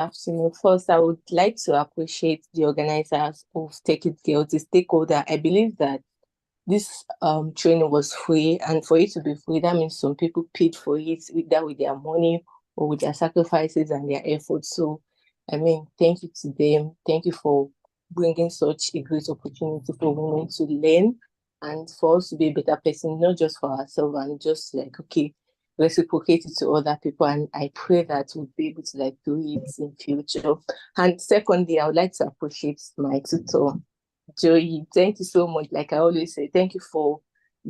afternoon. First, I would like to appreciate the organizers of Take It Girl, the stakeholder. I believe that this training was free, and for it to be free, that means some people paid for it, either with their money or with their sacrifices and their efforts. So, I mean, thank you to them. Thank you for bringing such a great opportunity for women to learn and for us to be a better person, not just for ourselves and just like, okay, reciprocate it to other people. And I pray that we'll be able to like do it in future. And secondly, I would like to appreciate my tutor, Joey. Thank you so much. Like I always say, thank you for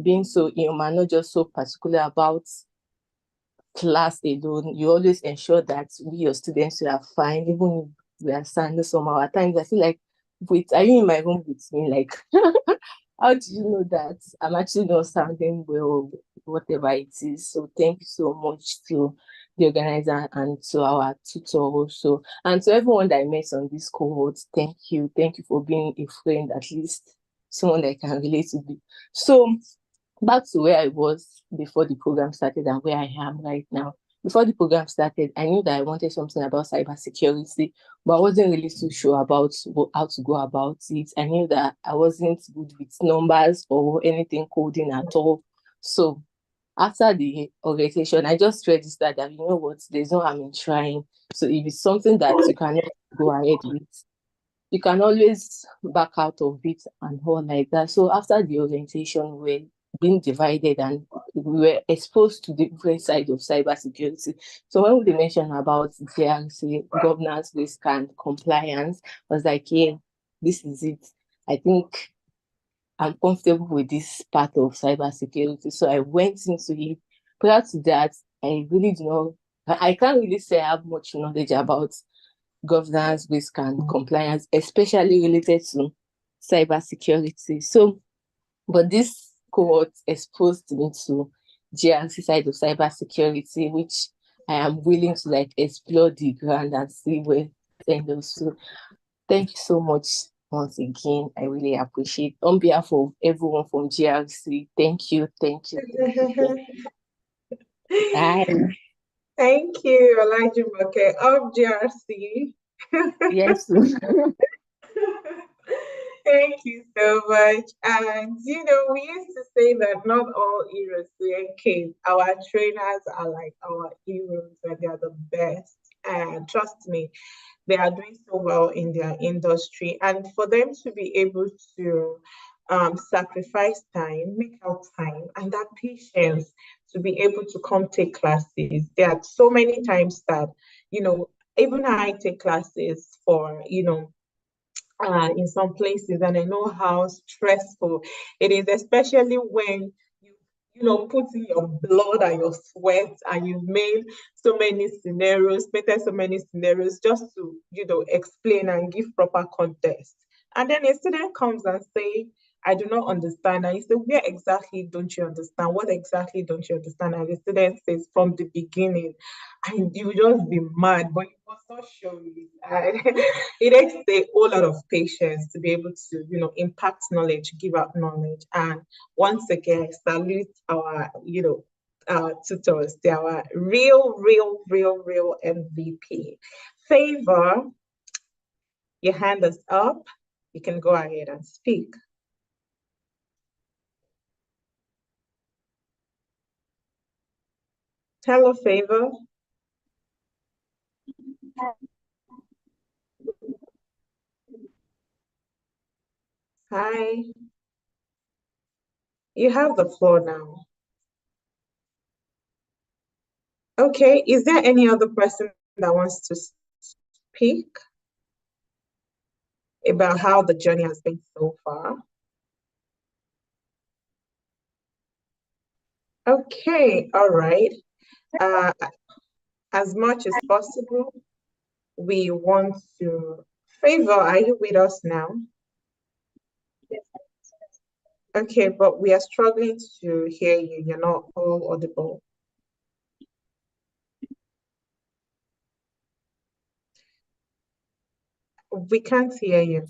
being so human, not just so particular about class alone. You always ensure that we, your students, are fine, even if we are standing somehow. At times, I feel like, wait, are you in my room with me? Like, how do you know that I'm actually not sounding well, whatever it is? So thank you so much to the organizer and to our tutor also. And to everyone that I met on this cohort, thank you. Thank you for being a friend, at least someone that I can relate to. So back to where I was before the program started and where I am right now. Before the program started, I knew that I wanted something about cybersecurity, but I wasn't really too sure about how to go about it. I knew that I wasn't good with numbers or anything coding at all. So after the orientation, I just registered that, you know what, there's no harm in trying. So if it's something that you cannot go ahead with, you can always back out of it and all like that. So after the orientation, we're being divided and we were exposed to different sides of cybersecurity. So when they mentioned about GRC, governance, risk, and compliance, I was like, yeah, this is it. I think I'm comfortable with this part of cybersecurity. So I went into it. Prior to that, I really do not, I can't really say I have much knowledge about governance, risk, and compliance, especially related to cybersecurity. So, but this cohort exposed me to GRC side of cybersecurity, which I am willing to like explore the ground and see where it goes. So, thank you so much once again. I really appreciate on behalf of everyone from GRC. Thank you, thank you, thank you. Bye. Thank you, Olajumoke of GRC. Yes. Thank you so much. And we used to say that not all heroes wear capes. Our trainers are like our heroes, and they are the best. And trust me, they are doing so well in their industry. And for them to be able to sacrifice time, make out time, and that patience to be able to come take classes. There are so many times that, even I take classes for, in some places, and I know how stressful it is, especially when put in your blood and your sweat, and you've made so many scenarios, painted so many scenarios just to, explain and give proper context. And then a student comes and say, I do not understand. And you say, where exactly don't you understand? What exactly don't you understand? And the student says, from the beginning. And you just be mad, but you must not show it. And it takes a whole lot of patience to be able to, impact knowledge, give out knowledge. And once again, salute our, our tutors. They are our real MVP. Favor, your hand is up. You can go ahead and speak. Hello, Favor. Hi. You have the floor now. Okay, is there any other person that wants to speak about how the journey has been so far? Okay, all right. As much as possible, we want to Favor, are you with us now? Okay, but we are struggling to hear you. You're not all audible. We can't hear you.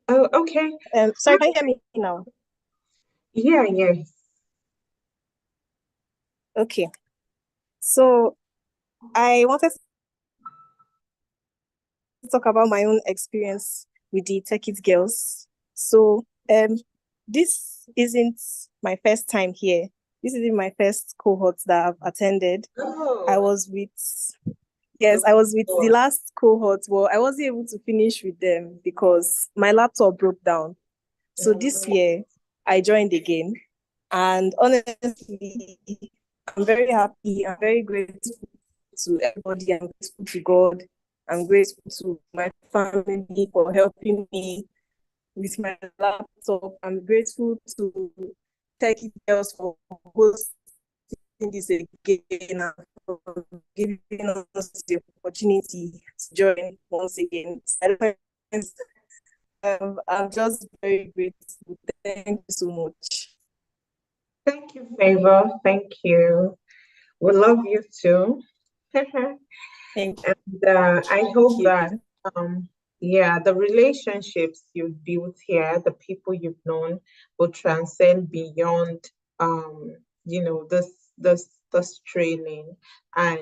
Oh, okay. Sorry, can you hear me now? Yeah, yes. Okay. So I wanted to talk about my own experience with the Tech It Girls. So, this isn't my first time here. This isn't my first cohort that I've attended. I Oh, was with, yes, I was with the oh, last cohort. Well, I wasn't able to finish with them because my laptop broke down. So this mm, year, I joined again. And honestly, I'm very happy. I'm very grateful to everybody. I'm grateful to God. I'm grateful to my family for helping me with my laptop. I'm grateful to Tech It Girls for hosting this again and for giving us the opportunity to join once again. I'm just very grateful. Thank you so much. thank you, Favor. Thank you. We love you too. Thank And I hope that, you. um, yeah, the relationships you've built here, the people you've known, will transcend beyond, um, this training, and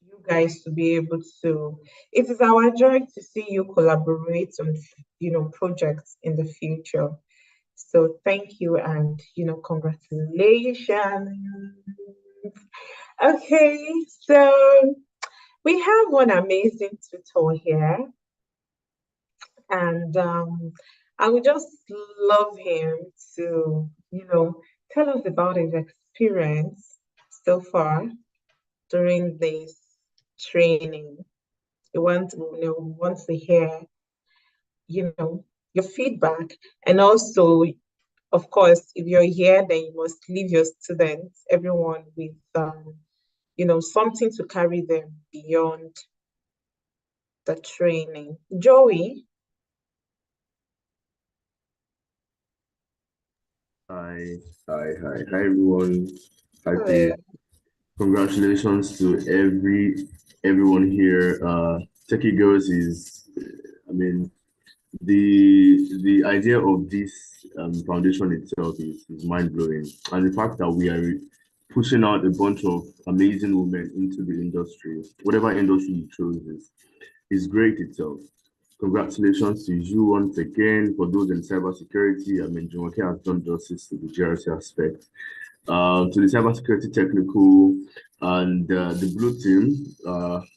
you guys to be able to. It is our joy to see you collaborate on, projects in the future. So thank you, and congratulations. Okay, so we have one amazing tutor here, and I would just love him to, tell us about his experience so far during this training. We want to hear, your feedback, and also, of course, if you're here, then you must leave your students, everyone, with something to carry them beyond the training. Joey, Hi, hi everyone. Hi hello. Faith. Congratulations to everyone here. Techie Girls is, I mean, the idea of this foundation itself is mind blowing, and the fact that we are pushing out a bunch of amazing women into the industry, whatever industry you chose is great itself. Congratulations to you once again. For those in cybersecurity, I mean, Jumoke has done justice to the GRC aspect. To the cybersecurity technical and the blue team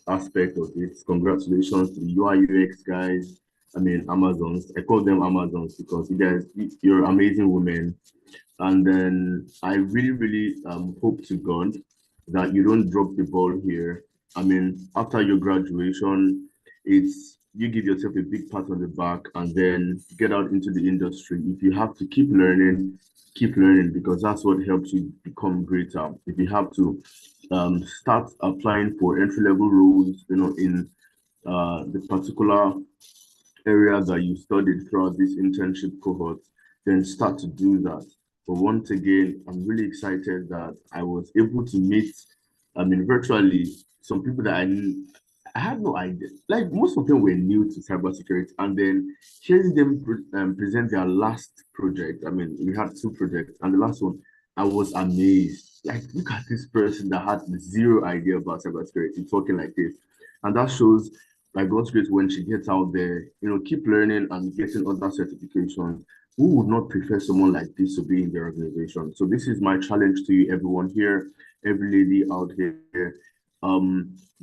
aspect of it. Congratulations to the UI UX guys. I mean, Amazons. I call them Amazons because you guys, you're amazing women. And then I really, really hope to God that you don't drop the ball here. I mean, after your graduation, it's you give yourself a big pat on the back and then get out into the industry. If you have to keep learning because that's what helps you become greater. If you have to start applying for entry level roles, in the particular area that you studied throughout this internship cohort, then start to do that. But once again, I'm really excited that I was able to meet, I mean, virtually some people that I had no idea. Like most of them were new to cybersecurity, and then hearing them present their last project. I mean, we had two projects, and the last one, I was amazed. Like, look at this person that had zero idea about cybersecurity talking like this, and that shows by God's grace, when she gets out there, keep learning and getting other certifications. Who would not prefer someone like this to be in their organization? So this is my challenge to you, everyone here, every lady out here.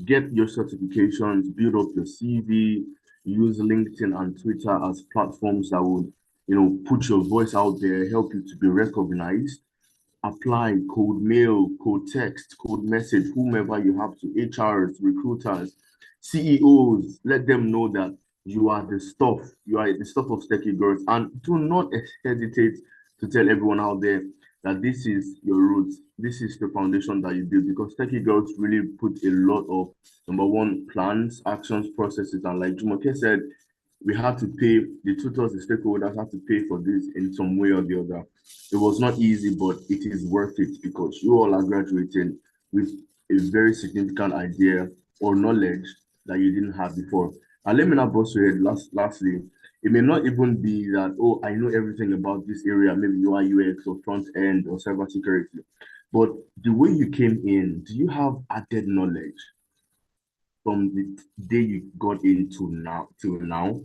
Get your certifications, build up your CV, use LinkedIn and Twitter as platforms that would, put your voice out there, help you to be recognized. Apply cold mail, cold text, cold message, whomever you have to, HRs, recruiters, CEOs, let them know that you are the stuff of Stecky Girls. And do not hesitate to tell everyone out there that this is your roots, this is the foundation that you build because Stecky Girls really put a lot of number one plans, actions, processes, and like Jumoke said, we had to pay the tutors, the stakeholders had to pay for this in some way or the other. It was not easy, but it is worth it because you all are graduating with a very significant idea or knowledge that you didn't have before. And let me not bust your head lastly. It may not even be that, oh, I know everything about this area, maybe UI UX or front end or cybersecurity. But the way you came in, do you have added knowledge? from the day you got into now till now.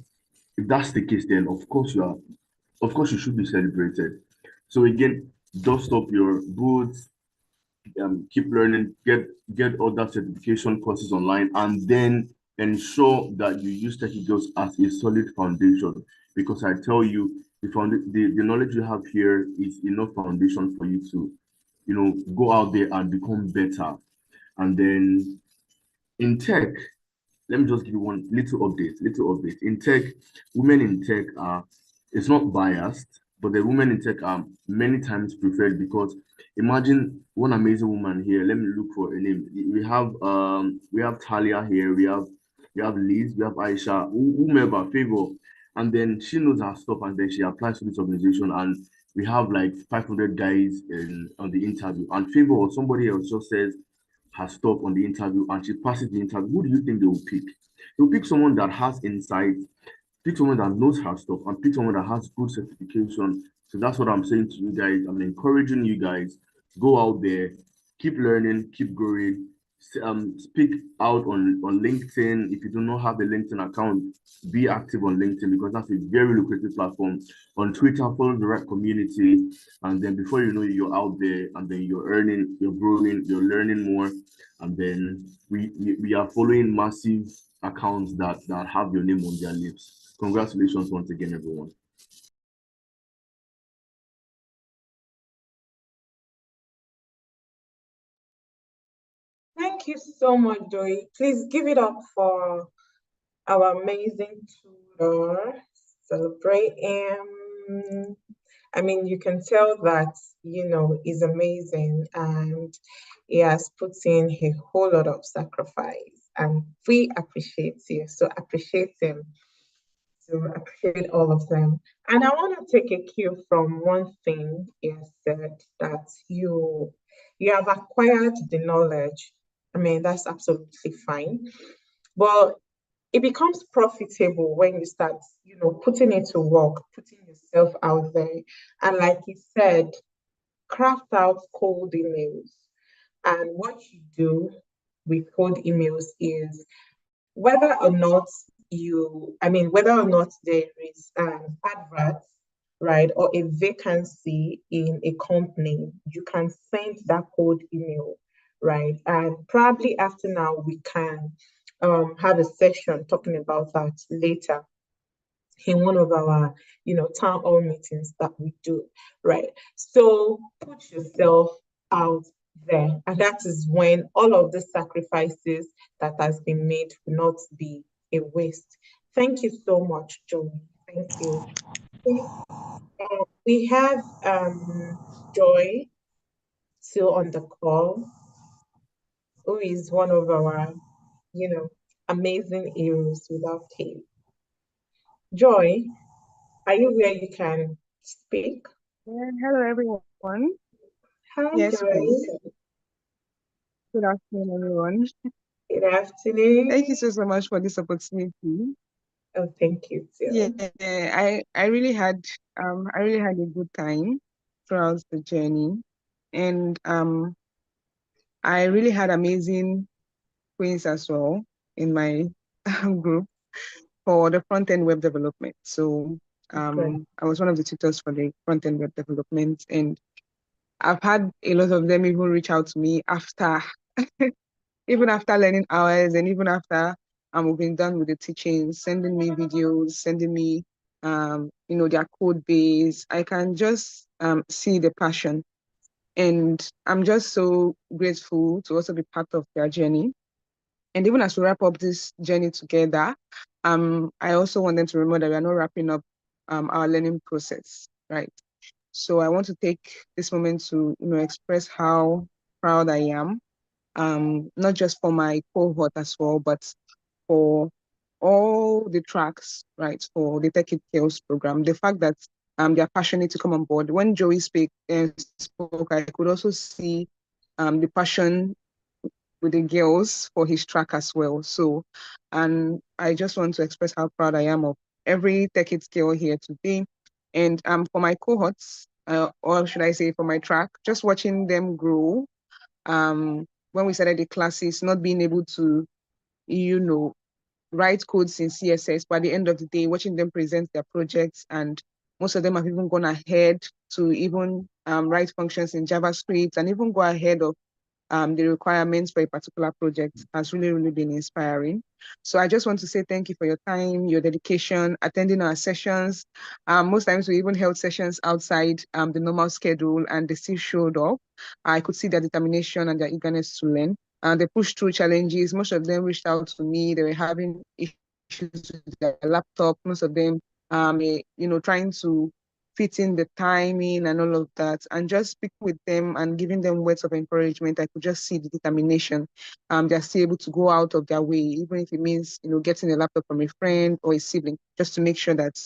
If that's the case, then of course you should be celebrated. So again, dust up your boots, keep learning, get other certification courses online, and then ensure that you use Techie Girls as a solid foundation. Because I tell you, the knowledge you have here is enough foundation for you to, go out there and become better. And then in tech, let me just give you one little update. Little update. In tech, women in tech are, it's not biased, but the women in tech are many times preferred because imagine one amazing woman here. Let me look for a name. We have Talia here, we have Liz, we have Aisha, whomever, Favor. And then she knows her stuff and then she applies to this organization and we have like 500 guys on the interview. And Favor or somebody else just says her stuff on the interview and she passes the interview, who do you think they will pick? They'll pick someone that has insight, pick someone that knows her stuff, and pick someone that has good certification. So that's what I'm saying to you guys. I'm encouraging you guys, go out there, keep learning, keep growing. Speak out on LinkedIn. If you do not have a LinkedIn account, be active on LinkedIn because that's a very lucrative platform. On Twitter, follow the right community, and then before you know it, you're out there, and then you're earning, you're growing, you're learning more, and then we are following massive accounts that have your name on their lips. Congratulations once again, everyone. Thank you so much, Joy. Please give it up for our amazing tutor. Celebrate him. I mean, you can tell that, he's amazing and he has put in a whole lot of sacrifice. And we appreciate you. So appreciate him. So appreciate all of them. And I want to take a cue from one thing he has said that you have acquired the knowledge. I mean, that's absolutely fine. But it becomes profitable when you start, putting it to work, putting yourself out there. And like he said, craft out cold emails. And what you do with cold emails is whether or not whether or not there is an advert, right, or a vacancy in a company, you can send that cold email, right? And probably after now, we can have a session talking about that later in one of our, town hall meetings that we do, right? So put yourself out there. And that is when all of the sacrifices that has been made will not be a waste. Thank you so much, Joey. Thank you. We have Joy still on the call, who is one of our, amazing heroes without him. Joy, are you where you can speak? Hello, everyone. Hi, Yes, Joy. please. Good afternoon, everyone. Good afternoon. Thank you so much for this opportunity. Oh, thank you too. Yeah, I really had a good time throughout the journey, and I really had amazing queens as well in my group for the front-end web development. So I was one of the tutors for the front-end web development, and I've had a lot of them even reach out to me after, even after learning hours, and even after we've been done with the teaching, sending me videos, sending me, their code base. I can just see the passion, and I'm just so grateful to also be part of their journey. And even as we wrap up this journey together, I also want them to remember that we are not wrapping up our learning process, right? So I want to take this moment to, express how proud I am, not just for my cohort as well, but for all the tracks, right, for the Tech It Chaos program. The fact that they're passionate to come on board. When Joey spoke, I could also see the passion with the girls for his track as well. So, and I just want to express how proud I am of every Tech It girl here today. And for my cohorts, or should I say for my track, just watching them grow. When we started the classes, not being able to, write codes in CSS, but at the end of the day, watching them present their projects, and most of them have even gone ahead to even write functions in JavaScript and even go ahead of the requirements for a particular project has really, really been inspiring. So I just want to say thank you for your time, your dedication, attending our sessions. Most times we even held sessions outside the normal schedule, and they still showed up. I could see their determination and their eagerness to learn. And they pushed through challenges. Most of them reached out to me. They were having issues with their laptop. Most of them, trying to fit in the timing and all of that, and just speaking with them and giving them words of encouragement. I could just see the determination. They're still able to go out of their way, even if it means, getting a laptop from a friend or a sibling, just to make sure that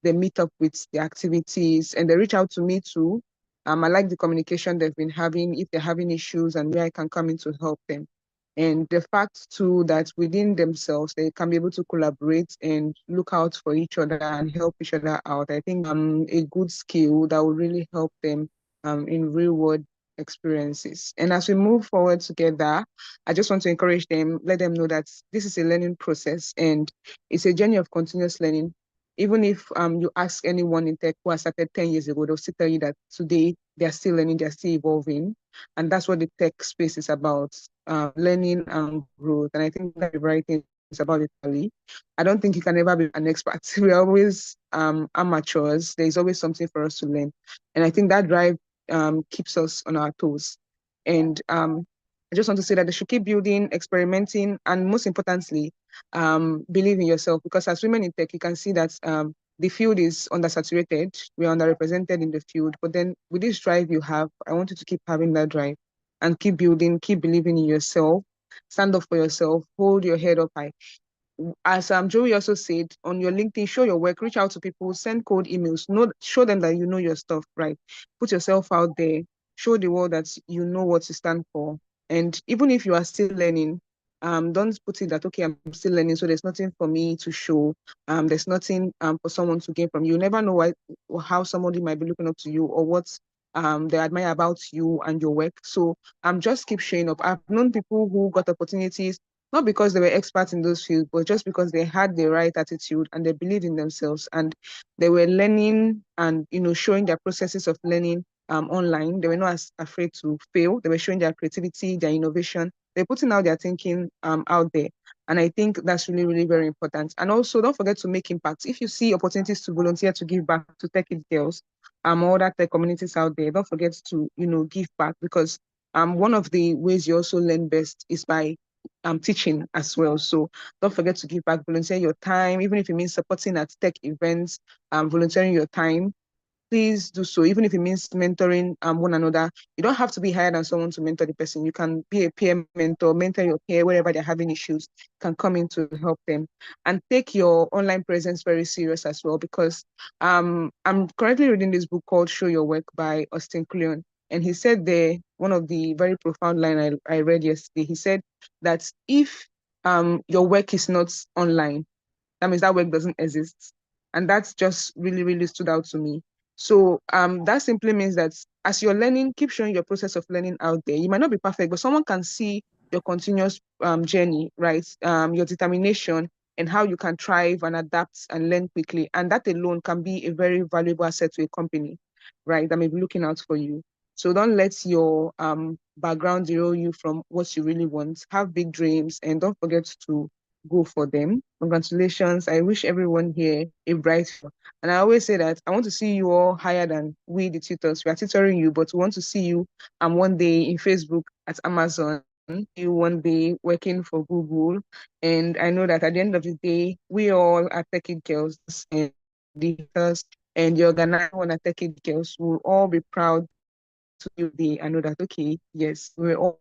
they meet up with the activities, and they reach out to me too. I like the communication they've been having, if they're having issues and where I can come in to help them. And the fact too that within themselves, they can be able to collaborate and look out for each other and help each other out. I think a good skill that will really help them in real world experiences. And as we move forward together, I just want to encourage them, let them know that this is a learning process and it's a journey of continuous learning. Even if you ask anyone in tech who has started 10 years ago, they'll still tell you that today they're still learning, they're still evolving. And that's what the tech space is about, learning and growth. And I think that's the right thing about it, Ali. I don't think you can ever be an expert. We're always amateurs. There's always something for us to learn. And I think that drive keeps us on our toes. And I just want to say that they should keep building, experimenting, and most importantly, believe in yourself. Because as women in tech, you can see that the field is undersaturated. We're underrepresented in the field. But then with this drive you have, I want you to keep having that drive and keep building, keep believing in yourself, stand up for yourself, hold your head up high. As Joey also said, on your LinkedIn, show your work, reach out to people, send cold emails, show them that you know your stuff, right? Put yourself out there, show the world that you know what you stand for. And even if you are still learning, don't put it that, okay, I'm still learning, so there's nothing for me to show. There's nothing for someone to gain from you. You never know how somebody might be looking up to you or what they admire about you and your work. So just keep showing up. I've known people who got opportunities not because they were experts in those fields, but just because they had the right attitude and they believed in themselves and they were learning and showing their processes of learning online. They were not as afraid to fail. They were showing their creativity, their innovation. They're putting out their thinking out there. And I think that's really, really very important. And also don't forget to make impacts. If you see opportunities to volunteer to give back to Tech It Girls, all that tech communities out there, don't forget to, give back, because one of the ways you also learn best is by teaching as well. So don't forget to give back, volunteer your time, even if it means supporting at tech events, volunteering your time. Please do so, even if it means mentoring one another. You don't have to be hired than someone to mentor the person. You can be a peer mentor, mentor your peer wherever they're having issues, can come in to help them. And take your online presence very serious as well, because I'm currently reading this book called Show Your Work by Austin Kleon. And he said there, one of the very profound line I read yesterday, he said that if your work is not online, that means that work doesn't exist. And that's just really, really stood out to me. So that simply means that as you're learning, keep showing your process of learning out there. You might not be perfect, but someone can see your continuous journey, right? Your determination and how you can thrive and adapt and learn quickly. And that alone can be a very valuable asset to a company, right? That may be looking out for you. So don't let your background derail you from what you really want. Have big dreams and don't forget to go for them. Congratulations. I wish everyone here a bright future. And I always say that I want to see you all higher than we, the tutors. We are tutoring you, but we want to see you one day in Facebook at Amazon, you one day working for Google. And I know that at the end of the day, we all are techie girls and the tutors and the organizer one are techie girls will all be proud to you. I know that, okay, yes, we're all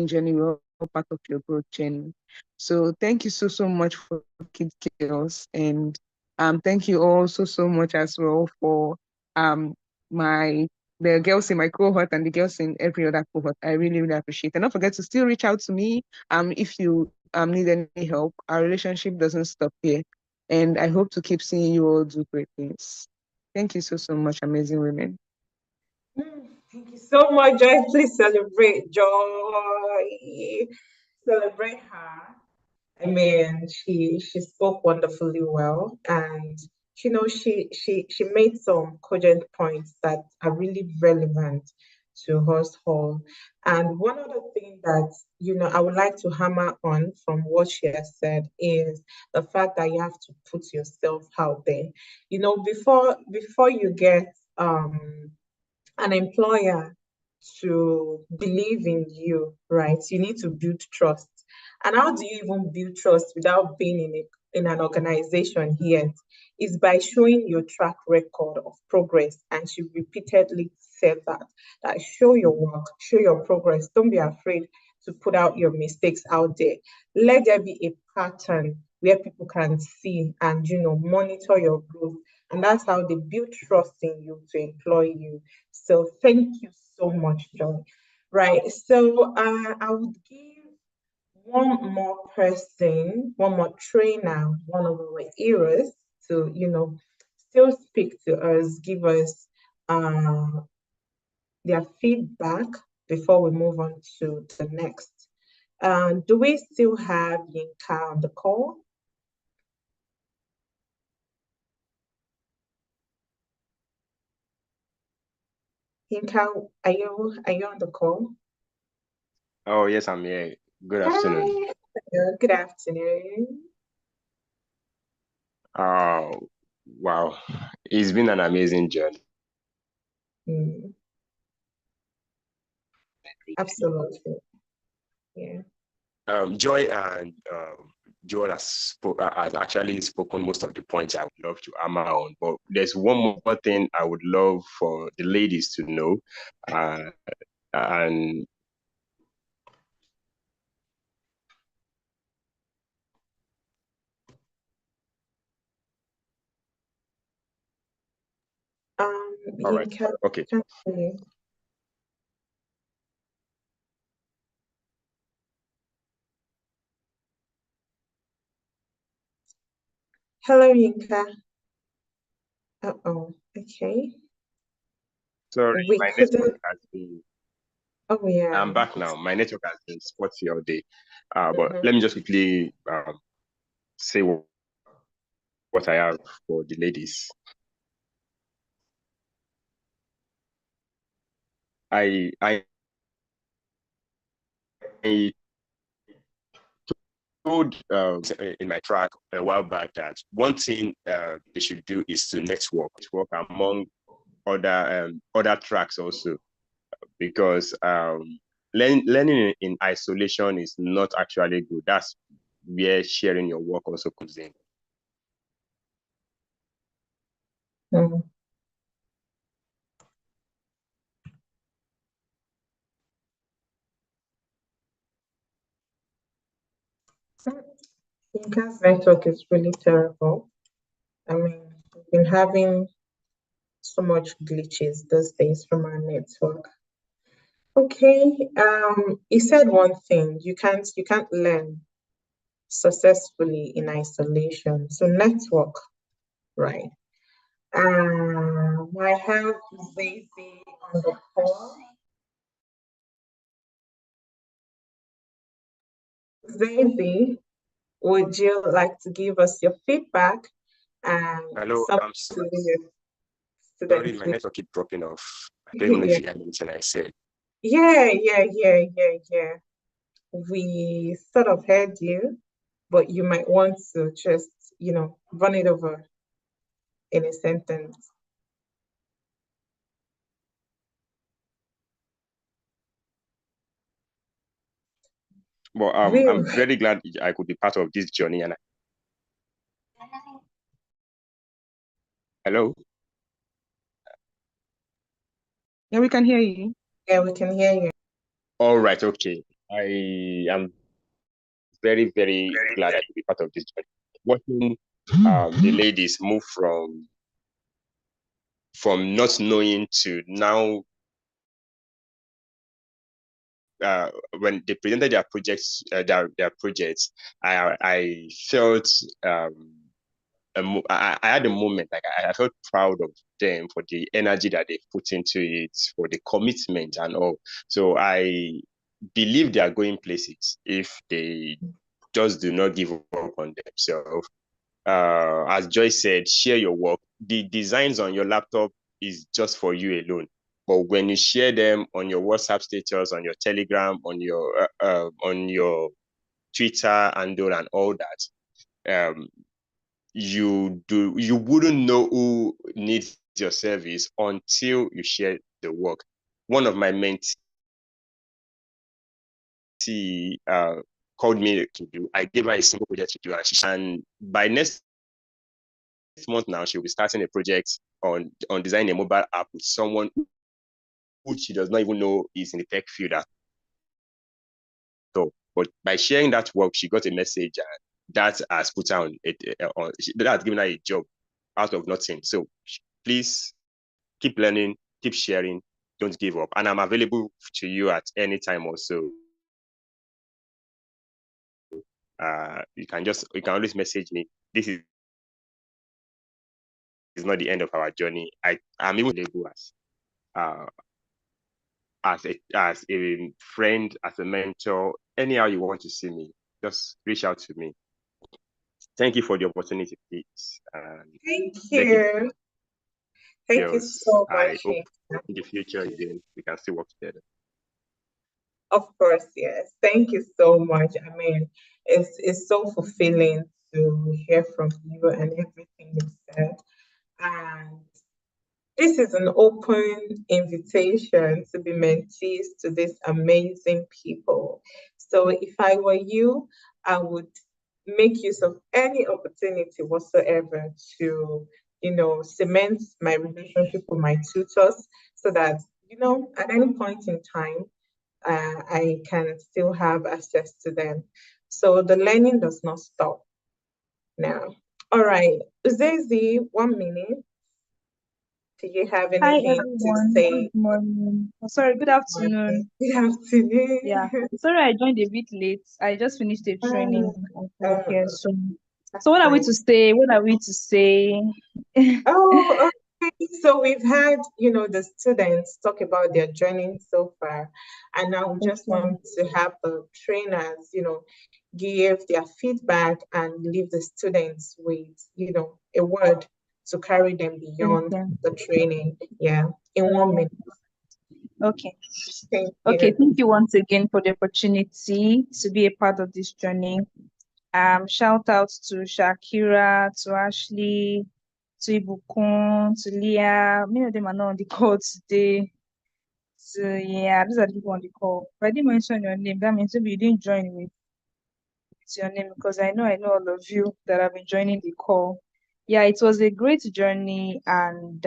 journey, we're all part of your growth journey. So thank you so much for Kids Girls, and thank you also so much as well for my the girls in my cohort and the girls in every other cohort. I really, really appreciate it. And don't forget to still reach out to me if you need any help. Our relationship doesn't stop here. And I hope to keep seeing you all do great things. Thank you so much, amazing women. Thank you so much, Joy. Please celebrate, Joy. celebrate her. I mean, she spoke wonderfully well, and she made some cogent points that are really relevant to Horst Hall. And one other thing that I would like to hammer on from what she has said is the fact that you have to put yourself out there. Before you get an employer to believe in you, right? You need to build trust. And how do you even build trust without being in an organization yet? Is by showing your track record of progress. And she repeatedly said that show your work, show your progress. Don't be afraid to put out your mistakes out there. Let there be a pattern where people can see and monitor your growth. And that's how they build trust in you to employ you. So thank you so much, John. Right. So I would give one more person, one more trainer, one of our heroes to, still speak to us, give us their feedback before we move on to the next. Do we still have Yinka on the call? Yinka, are you on the call? Oh, yes, I'm here. Good afternoon. Hi. Good afternoon. Oh, wow. It's been an amazing journey. Mm, absolutely. Yeah. Joy and Joel has actually spoken most of the points I would love to hammer on, but there's one more thing I would love for the ladies to know. And all right, Yinka, okay. can't hear you. Hello, Yinka. Uh-oh. Okay. Sorry, We my network couldn't. has been, Oh, yeah. I'm back now. My network has been spotty all day. But Mhm. let me just quickly say what I have for the ladies. I told in my track a while back that one thing they should do is to network among other tracks also, because learning in isolation is not actually good. That's where sharing your work also comes in. Mm. Yinka's network is really terrible. I mean, we've been having so much glitches these days from our network. Okay. He said one thing, you can't learn successfully in isolation. So network, right? I have Zazy on the call. Zazy, would you like to give us your feedback and Hello, some I'm to your sorry, students? my network keep dropping off. I don't even know Yeah, if you heard anything I said. yeah. We sort of heard you, but you might want to just, run it over in a sentence. But We, I'm very glad I could be part of this journey. And hello. Yeah, we can hear you. yeah, we can hear you. All right, okay. I am very, very glad I could be part of this journey. Watching the ladies move from not knowing to now, when they presented their projects, their projects, I felt I had a moment like I felt proud of them for the energy that they put into it, for the commitment and all. So believe they are going places if they just do not give up on themselves. As Joyce said, share your work. The designs on your laptop is just for you alone. But when you share them on your WhatsApp status, on your Telegram, on your Twitter handle and all that, you wouldn't know who needs your service until you share the work. One of my mentees called me to do. I gave her a simple project to do, and by next month now she'll be starting a project on designing a mobile app with someone who she does not even know is in the tech field at all. But by sharing that work, she got a message, and that has put her on that has given her a job out of nothing. So please keep learning, keep sharing, don't give up. And I'm available to you at any time also. You can always message me. This is not the end of our journey. I'm even available as a friend, as a mentor, anyhow you want to see me, just reach out to me. Thank you for the opportunity, please. Thank you. Thank you so I much. hope in the future again we can still work together. Of course, yes. Thank you so much. I mean, it's so fulfilling to hear from you and everything you said. And this is an open invitation to be mentees to these amazing people. So if I were you, I would make use of any opportunity whatsoever to, cement my relationship with my tutors so that, at any point in time, I can still have access to them. So the learning does not stop now. All right, Uzezi, 1 minute. Do you have Hi anything to everyone. say? Good morning. Oh, sorry, good afternoon. Good afternoon. Yeah. Sorry I joined a bit late. I just finished a training at work here. So what are we to say? What are we to say? Oh, okay. So we've had, the students talk about their journey so far, and now we just Okay. want to have the trainers, give their feedback and leave the students with, a word to carry them beyond Okay. the training. Yeah, in 1 minute. Okay. Thank Okay. you. Thank you once again for the opportunity to be a part of this journey. Shout out to Shakira, to Ashley, to Ibukun, to Leah. Many of them are not on the call today. So yeah, these are the people on the call. If I didn't mention your name, that means maybe you didn't join with your name, because I know all of you that have been joining the call. Yeah, it was a great journey, and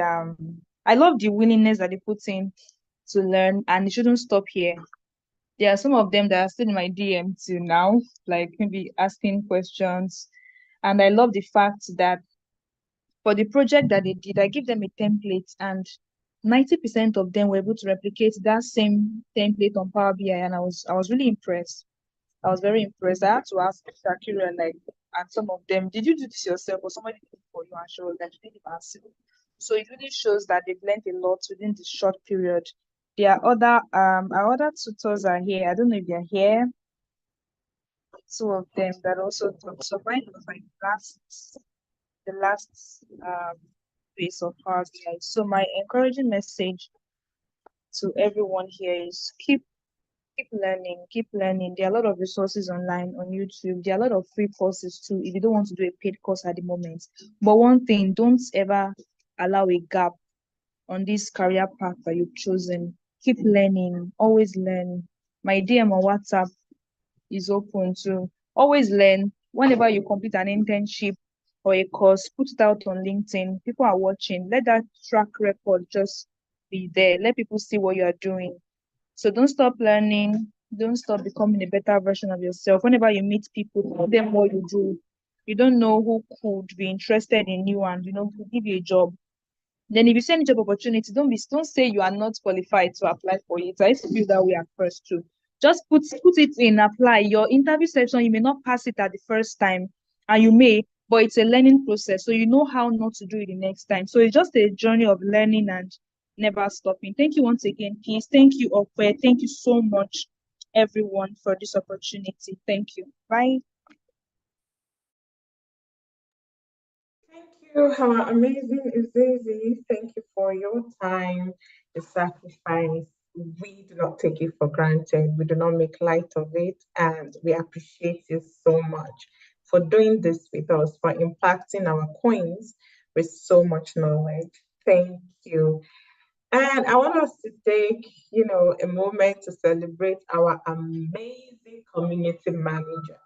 I love the willingness that they put in to learn, and it shouldn't stop here. There are some of them that are still in my DM till now, like maybe asking questions. And I love the fact that for the project that they did, I give them a template, and 90% of them were able to replicate that same template on Power BI, and I was really impressed. I was very impressed. I had to ask Shakira, like, and some of them, did you do this yourself or somebody did it for you? And she was like, she did it herself. So it really shows that they've learned a lot within this short period. There are our other tutors are here. I don't know if they're here. Two of them that also taught. So mine was like the last phase of Power BI. So my encouraging message to everyone here is keep learning, keep learning. There are a lot of resources online on YouTube. There are a lot of free courses too if you don't want to do a paid course at the moment. But one thing, don't ever allow a gap on this career path that you've chosen. Keep learning, always learn. My DM on WhatsApp is open to always learn. Whenever you complete an internship or a course, put it out on LinkedIn. People are watching. Let that track record just be there. Let people see what you are doing. So don't stop learning. Don't stop becoming a better version of yourself. Whenever you meet people, tell them what you do. You don't know who could be interested in you and could give you a job. Then if you see any job opportunity, don't say you are not qualified to apply for it. I used to feel that way at first too. Just put it in, apply. Your interview section, you may not pass it at the first time, and you may, but it's a learning process. So you know how not to do it the next time. So it's just a journey of learning and never stopping. Thank you once again, please. Thank you, Okwe. Thank you so much everyone for this opportunity. Thank you. Bye. Thank you. How amazing is Daisy? Thank you for your time, the sacrifice. We do not take it for granted. We do not make light of it. And we appreciate you so much for doing this with us, for impacting our coins with so much knowledge. Thank you. And I want us to take, a moment to celebrate our amazing community manager.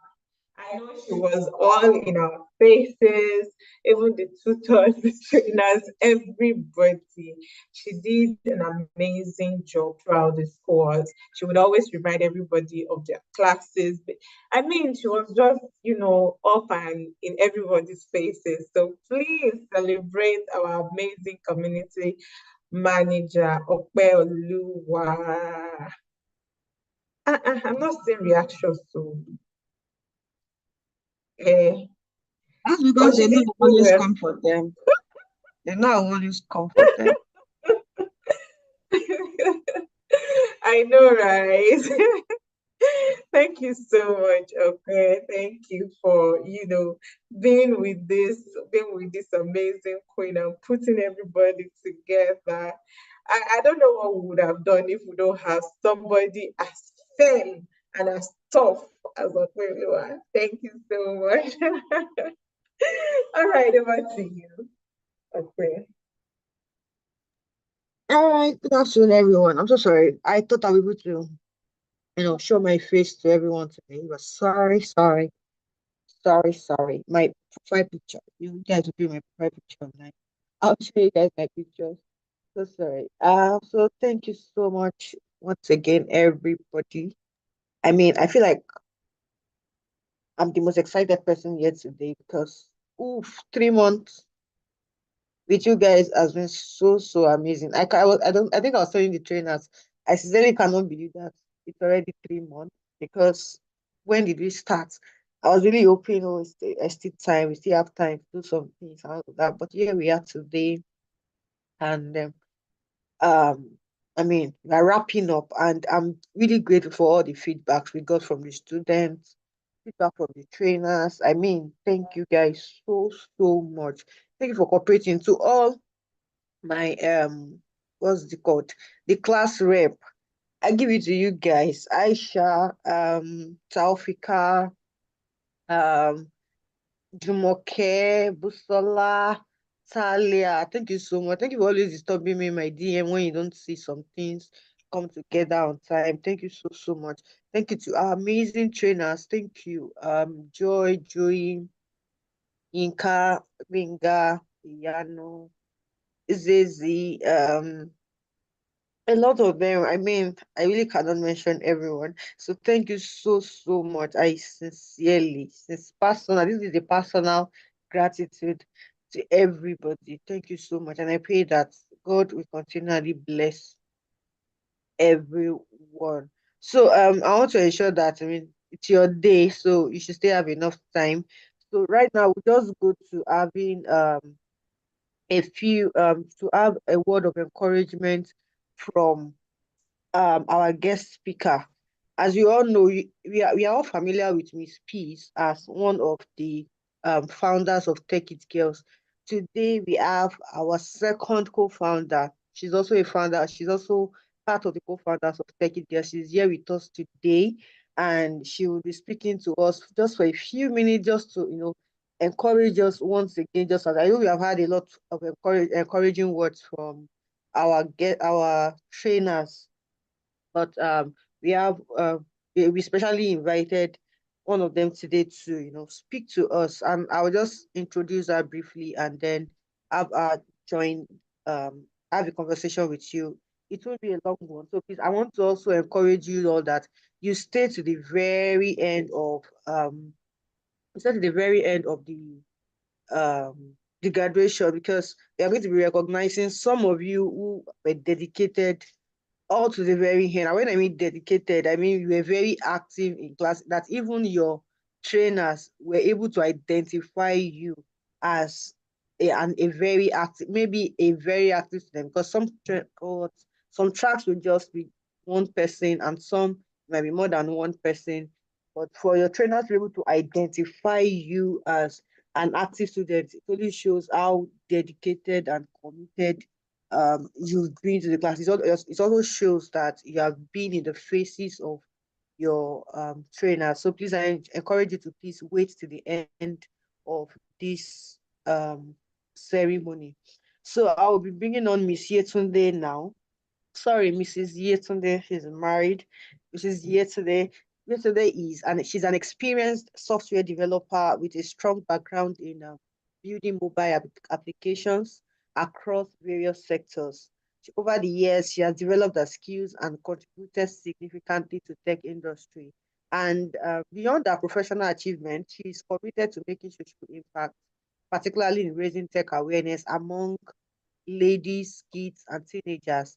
I know she was all in our faces, even the tutors, the trainers, everybody. She did an amazing job throughout this course. She would always remind everybody of their classes. I mean, she was just, up and in everybody's faces. So please celebrate our amazing community manager, Opeoluwa. I'm not seeing reactions to That's oh, because she they know did I put always her. come for them. They know I always come for them. I know, right? Thank you so much, okay. Thank you for, being with this amazing queen and putting everybody together. I don't know what we would have done if we don't have somebody as firm and as tough as Okweliwa. Thank you so much. All right, over to you, okay. All right, good afternoon, everyone. I'm so sorry. I thought I would be able to, show my face to everyone today, but sorry. My profile picture. You guys will be my profile picture online. I'll show you guys my pictures. So sorry. So thank you so much once again, everybody. I mean, I feel like I'm the most excited person here today because, oof, 3 months with you guys has been so amazing. I think I was telling the trainers, I sincerely cannot believe that it's already 3 months because when did we start? I was really hoping, oh, I still time, we still have time to do some things and all of that. But here we are today, and um, I mean, we're wrapping up, and I'm really grateful for all the feedbacks we got from the students, feedback from the trainers. I mean, thank you guys so much. Thank you for cooperating to all my what's it called, the class rep. I give it to you guys, Aisha, Taufika, um Jumoke, Busola, Talia. Thank you so much. Thank you for always disturbing me in my DM when you don't see some things come together on time. Thank you so much. Thank you to our amazing trainers. Thank you, Joy, Yinka, Binga, Yano, Zezi, a lot of them. I mean, I really cannot mention everyone. So thank you so much. I sincerely, since personal, this is a personal gratitude to everybody. Thank you so much. And I pray that God will continually bless everyone. So I want to ensure that, I mean, it's your day, so you should still have enough time. So right now we just go to having a few to have a word of encouragement from our guest speaker. As you all know, we are all familiar with Miss Peace as one of the founders of Tech It Girls. Today we have our second co-founder. She's also a founder. She's also part of the co-founders of Tech It Girls. She's here with us today, and she will be speaking to us just for a few minutes, just to encourage us once again. Just as I know we have had a lot of encouraging words from our trainers, but we have we specially invited one of them today to speak to us, and I'll just introduce her briefly and then have her join, have a conversation with you. It will be a long one, so please, I want to also encourage you all that you stay to the very end of stay to the very end of the graduation, because we are going to be recognizing some of you who were dedicated all to the very end. And when I mean dedicated, I mean you were very active in class, that even your trainers were able to identify you as a very active, maybe a very active student, because some tracks will just be one person and some might be more than one person, but for your trainers to be able to identify you as an active student, it really shows how dedicated and committed you've been to the class. It also shows that you have been in the faces of your trainer. So please, I encourage you to please wait to the end of this ceremony. So I will be bringing on Miss Yetunde now. Sorry, Mrs. Yetunde, she's married. Mrs. Yetunde, she's an experienced software developer with a strong background in building mobile applications across various sectors. Over the years, she has developed her skills and contributed significantly to tech industry. And beyond her professional achievement, she is committed to making social impact, particularly in raising tech awareness among ladies, kids, and teenagers.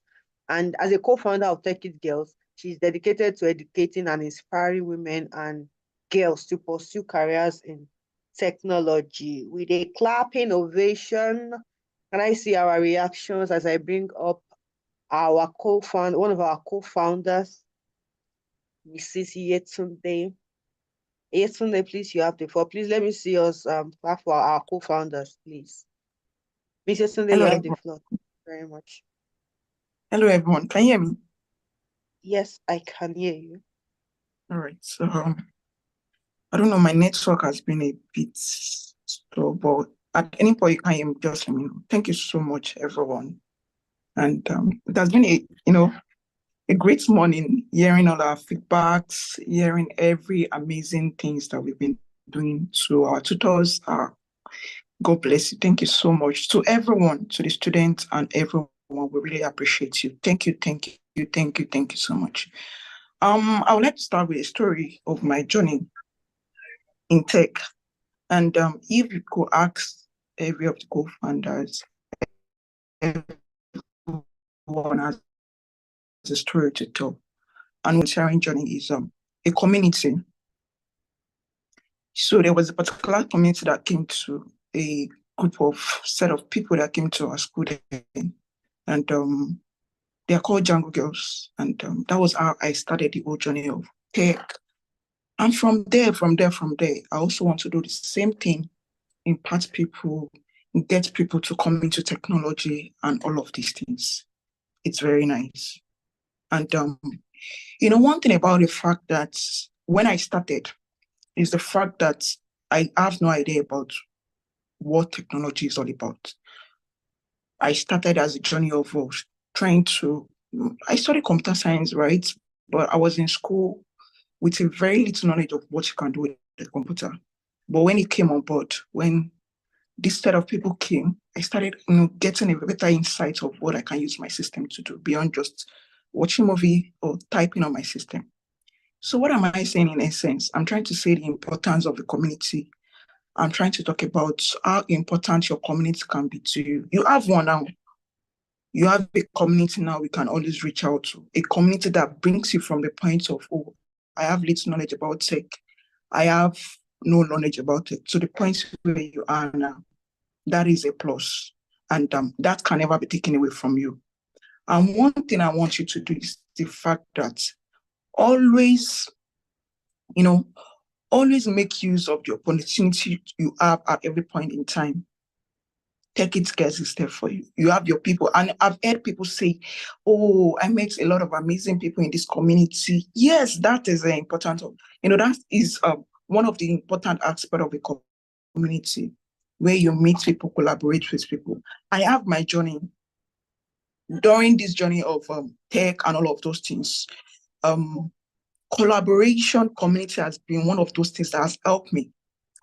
And as a co-founder of Tech It Girls, she's dedicated to educating and inspiring women and girls to pursue careers in technology. With a clapping ovation, can I see our reactions as I bring up our co-founder, one of our co-founders, Mrs. Yetunde. Yetunde, please, you have the floor. Please let me see us clap for our co-founders, please. Mrs. Yetunde, you Hello, have the everyone. floor. Thank you very much. Hello, everyone. Can you hear me? Yes, I can hear you. All right. So, I don't know. My network has been a bit slow, but at any point you can hear me, just let me know. Thank you so much, everyone. And it has been a great morning, hearing all our feedbacks, hearing every amazing things that we've been doing to our tutors. God bless you. Thank you so much to everyone, to the students and everyone. We really appreciate you. Thank you, thank you, thank you, thank you so much. I would like to start with a story of my journey in tech. And if you could ask every of the co-founders, everyone has a story to tell. And what sharing journey is a community. So there was a particular community that came to a group of set of people that came to our school then. And they are called Jungle Girls. And that was how I started the whole journey of tech. And from there, I also want to do the same thing, impact people, get people to come into technology and all of these things. It's very nice. And, one thing about the fact that when I started is the fact that I have no idea about what technology is all about. I started as a journey of I studied computer science, right? But I was in school with a very little knowledge of what you can do with the computer. But when it came on board, when this set of people came, I started getting a better insight of what I can use my system to do beyond just watching movie or typing on my system. So what am I saying in essence? I'm trying to say the importance of the community. I'm trying to talk about how important your community can be to you. You have one now. You have a community now we can always reach out to. A community that brings you from the point of, oh, I have little knowledge about tech. I have no knowledge about it. To the point where you are now, that is a plus. And that can never be taken away from you. And one thing I want you to do is the fact that always make use of the opportunity you have at every point in time. Tech It Girls is there for you. You have your people. And I've heard people say, oh, I met a lot of amazing people in this community. Yes, that is important. That is one of the important aspects of a community where you meet people, collaborate with people. I have my journey. During this journey of tech and all of those things, collaboration community has been one of those things that has helped me.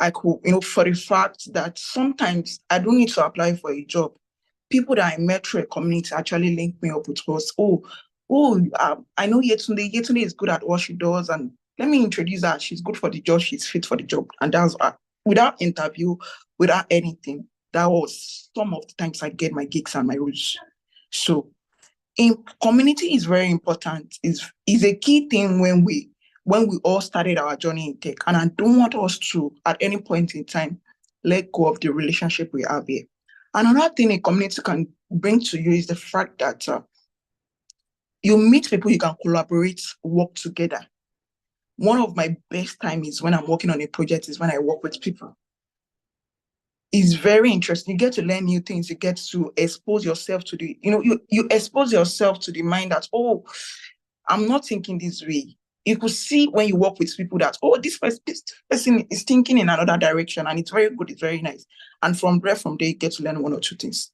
I could, for the fact that sometimes I don't need to apply for a job. People that I met through a community actually link me up with us. I know Yetunde. Yetunde is good at what she does, and let me introduce her. She's good for the job. She's fit for the job, and that's without interview, without anything. That was some of the times I get my gigs and my roles. So, community is very important. Is a key thing when we all started our journey in tech. And I don't want us to, at any point in time, let go of the relationship we have here. Another thing a community can bring to you is the fact that you meet people, you can collaborate, work together. one of my best time is when I'm working on a project, is when I work with people. It's very interesting. You get to learn new things. You get to expose yourself to the, you expose yourself to the mind that, oh, I'm not thinking this way. You could see when you work with people that, oh, this person is thinking in another direction, and it's very good, it's very nice. And from there, you get to learn one or two things.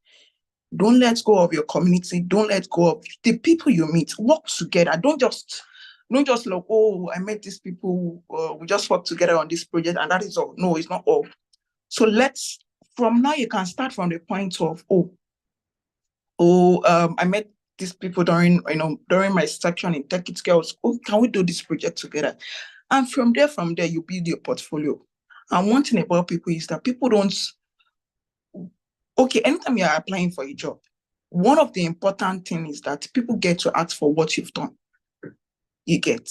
Don't let go of your community. Don't let go of the people you meet. Work together. Don't just like, oh, I met these people. We just work together on this project, and that is all. No, it's not all. So from now, you can start from the point of, I met these people during my section in Tech It Girls. Oh, can we do this project together? And from there, you build your portfolio. And one thing about people is that people don't, anytime you are applying for a job, one of the important things is that people get to ask for what you've done. You get.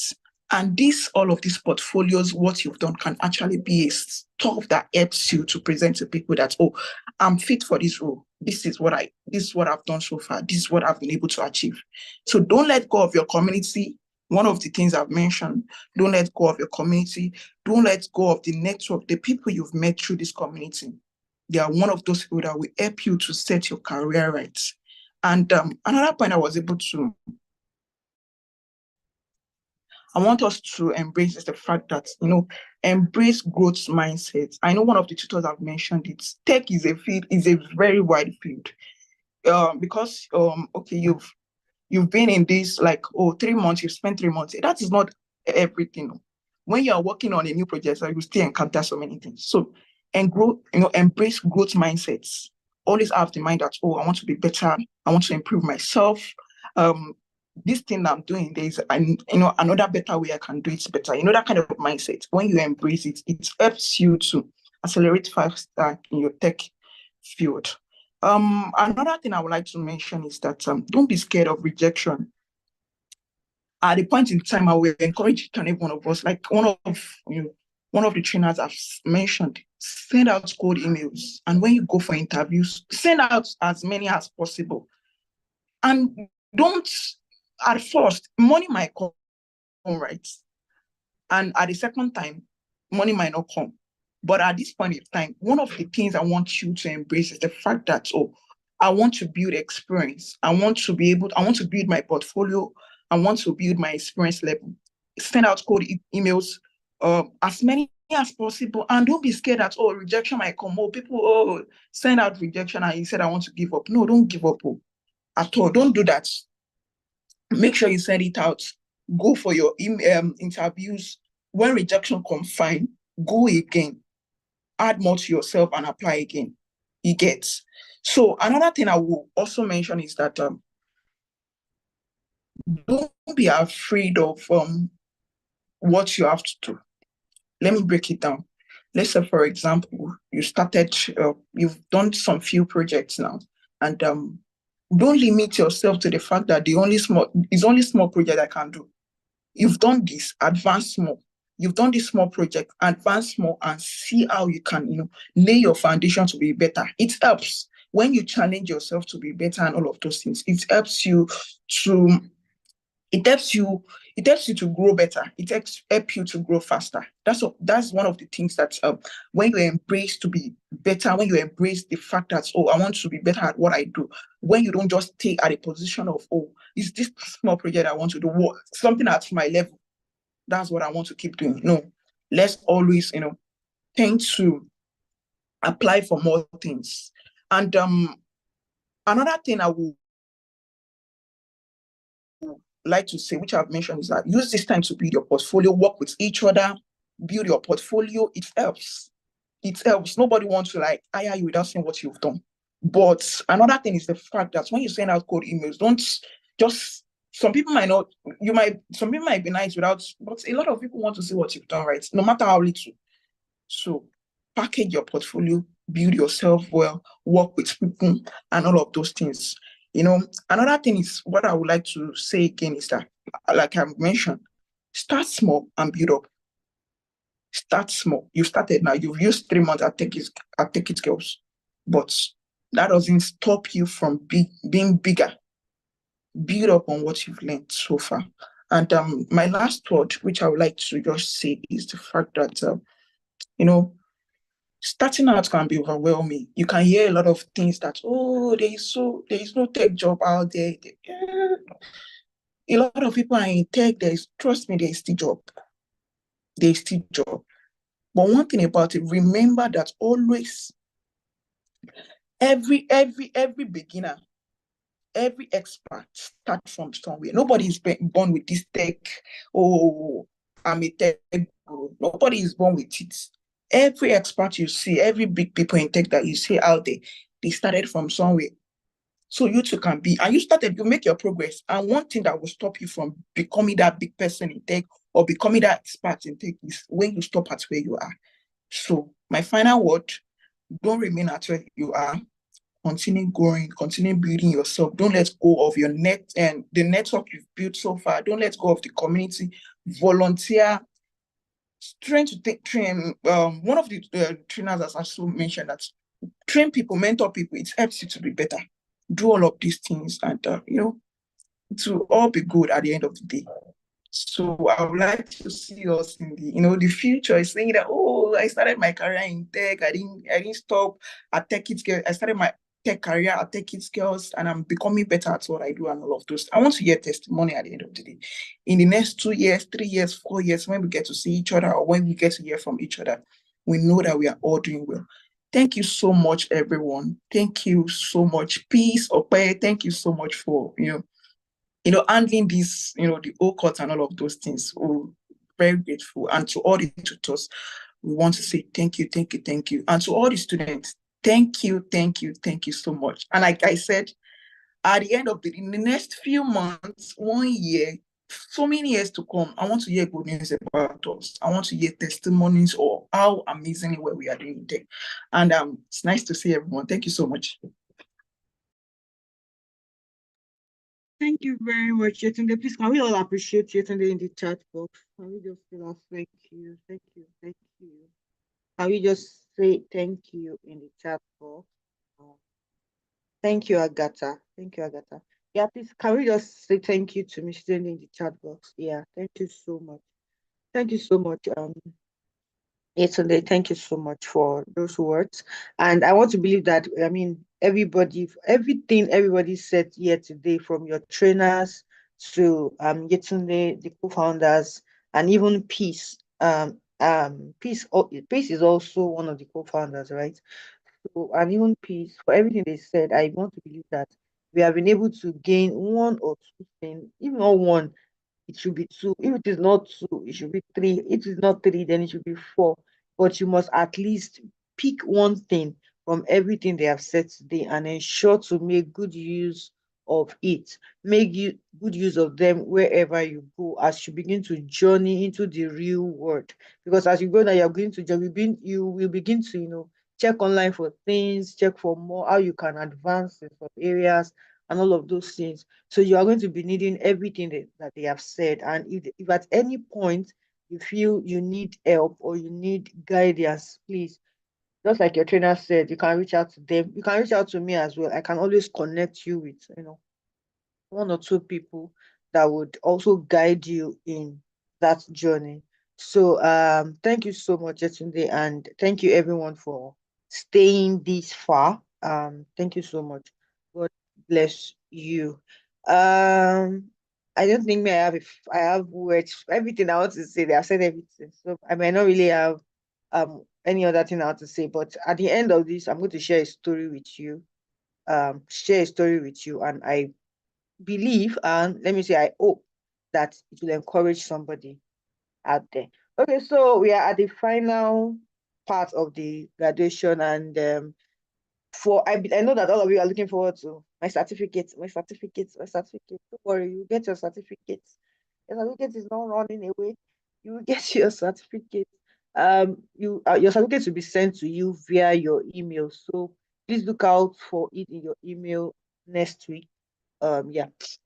And all of these portfolios, what you've done can actually be a stuff that helps you to present to people that, oh, I'm fit for this role. This is what I've done so far. This is what I've been able to achieve. So don't let go of your community. One of the things I've mentioned, don't let go of your community. Don't let go of the network, the people you've met through this community. They are one of those people that will help you to set your career right. And another point I want us to embrace is the fact that, embrace growth mindset. I know one of the tutors have mentioned it. Tech is a very wide field. Because you've been in this 3 months, you've spent 3 months. That is not everything. When you are working on a new project, you still encounter so many things. So, embrace growth mindsets. Always have the mind that, oh, I want to be better. I want to improve myself. This thing I'm doing, there's another better way I can do it better. That kind of mindset. When you embrace it, it helps you to accelerate faster in your tech field. Another thing I would like to mention is that don't be scared of rejection. At the point in time, I will encourage each and every one of us, like one of the trainers I've mentioned, send out cold emails. And when you go for interviews, send out as many as possible. And don't, at first, money might come, right? And at the second time, money might not come. But at this point in time, one of the things I want you to embrace is the fact that, I want to build experience. I want to build my portfolio. I want to build my experience level. Send out cold emails, as many as possible. And don't be scared that, rejection might come. People, send out rejection and you said, I want to give up. No, don't give up at all. Don't do that. Make sure you send it out. Go for your interviews. When rejection comes, fine. Go again. Add more to yourself and apply again. You get. So another thing I will also mention is that don't be afraid of what you have to do. Let me break it down. Let's say, for example, you've done some few projects now, and don't limit yourself to the fact that it's only small project I can do. You've done this, advance more. You've done this small project, advance more, and see how you can, lay your foundation to be better. It helps when you challenge yourself to be better and all of those things. It helps you to grow better. It helps you to grow faster. That's one of the things that when you embrace to be better, when you embrace the fact that, I want to be better at what I do, when you don't just stay at a position of, is this small project I want to do, something at my level, that's what I want to keep doing. No, let's always, tend to apply for more things. And another thing I will like to say, which I've mentioned, is that use this time to build your portfolio, work with each other, build your portfolio. It helps. It helps. Nobody wants to hire you without seeing what you've done. But another thing is the fact that when you send out cold emails, don't just, some people might be nice without, but a lot of people want to see what you've done, right? No matter how little. So package your portfolio, build yourself well, work with people, and all of those things. Another thing is what I would like to say again is that, like I mentioned, start small and build up. Start small. You started now. You've used 3 months at Take It Girls, but that doesn't stop you from being bigger. Build up on what you've learned so far. And my last word, which I would like to just say, is the fact that you know, starting out can be overwhelming. You can hear a lot of things that, oh, there is no tech job out there. A lot of people are in tech. Trust me, there is still job. There is still job. But one thing about it, remember that always, every beginner, every expert start from somewhere. Nobody is born with this tech. Oh, I'm a tech guru. Nobody is born with it. Every expert you see, every big people in tech that you see out there, they started from somewhere. So you too can be, and you make your progress. And one thing that will stop you from becoming that big person in tech or becoming that expert in tech is when you stop at where you are. So my final word, don't remain at where you are. Continue growing, continue building yourself. Don't let go of your net and the network you've built so far. Don't let go of the community. Volunteer. Trying to train. One of the trainers has also mentioned that train people, mentor people. It helps you to be better. Do all of these things, and it will all be good at the end of the day. So I would like to see us in the future is saying that, oh, I started my career in tech. I didn't stop at tech kids girls. I started my tech career at tech kids girls, and I'm becoming better at what I do and all of those. I want to hear testimony at the end of the day. In the next 2 years, 3 years, 4 years, when we get to see each other or when we get to hear from each other, we know that we are all doing well. Thank you so much, everyone. Thank you so much. Peace, Ope. Thank you so much for handling this, the Cohort and all of those things. We're very grateful. And to all the tutors, we want to say thank you, thank you, thank you. And to all the students, thank you, thank you, thank you so much. And like I said, at the end of in the next few months, 1 year, so many years to come, I want to hear good news about us. I want to hear testimonies of how amazingly well we are doing there. And it's nice to see everyone. Thank you so much. Thank you very much, Yetunde. Please, can we all appreciate Yetunde in the chat box? Can we just say thank you, thank you, thank you? Can we just say thank you in the chat box? Thank you, Agatha. Thank you, Agatha. Yeah, please, can we just say thank you to Miss Yetunde in the chat box? Yeah, thank you so much. Thank you so much, Yetunde. Thank you so much for those words. And I want to believe that, everything everybody said here today, from your trainers to Yetunde, the co-founders, and even Peace. Peace is also one of the co-founders, right? So, and even Peace, for everything they said, I want to believe that we have been able to gain one or two things, even not one, it should be two. If it is not two, it should be three. If it is not three, then it should be four. But you must at least pick one thing from everything they have said today and ensure to make good use of it. Make you good use of them wherever you go as you begin to journey into the real world. Because as you go now, you're going to you will begin to, check online for things, check for more, how you can advance in some areas and all of those things. So you are going to be needing everything that they have said. And if at any point you feel you need help or you need guidance, please, just like your trainer said, you can reach out to them. You can reach out to me as well. I can always connect you with, one or two people that would also guide you in that journey. So thank you so much, Yetunde, and thank you everyone for staying this far. Thank you so much. God bless you. I don't think I have words. Everything I want to say, they have said everything. So I may not really have any other thing I want to say. But at the end of this, I'm going to share a story with you. And I believe, and let me say, I hope that it will encourage somebody out there. Okay, so we are at the final part of the graduation, and I know that all of you are looking forward to my certificate, my certificate, my certificate. Don't worry, you get your certificate. Your certificate is not running away. You will get your certificate. Your certificate will be sent to you via your email. So please look out for it in your email next week.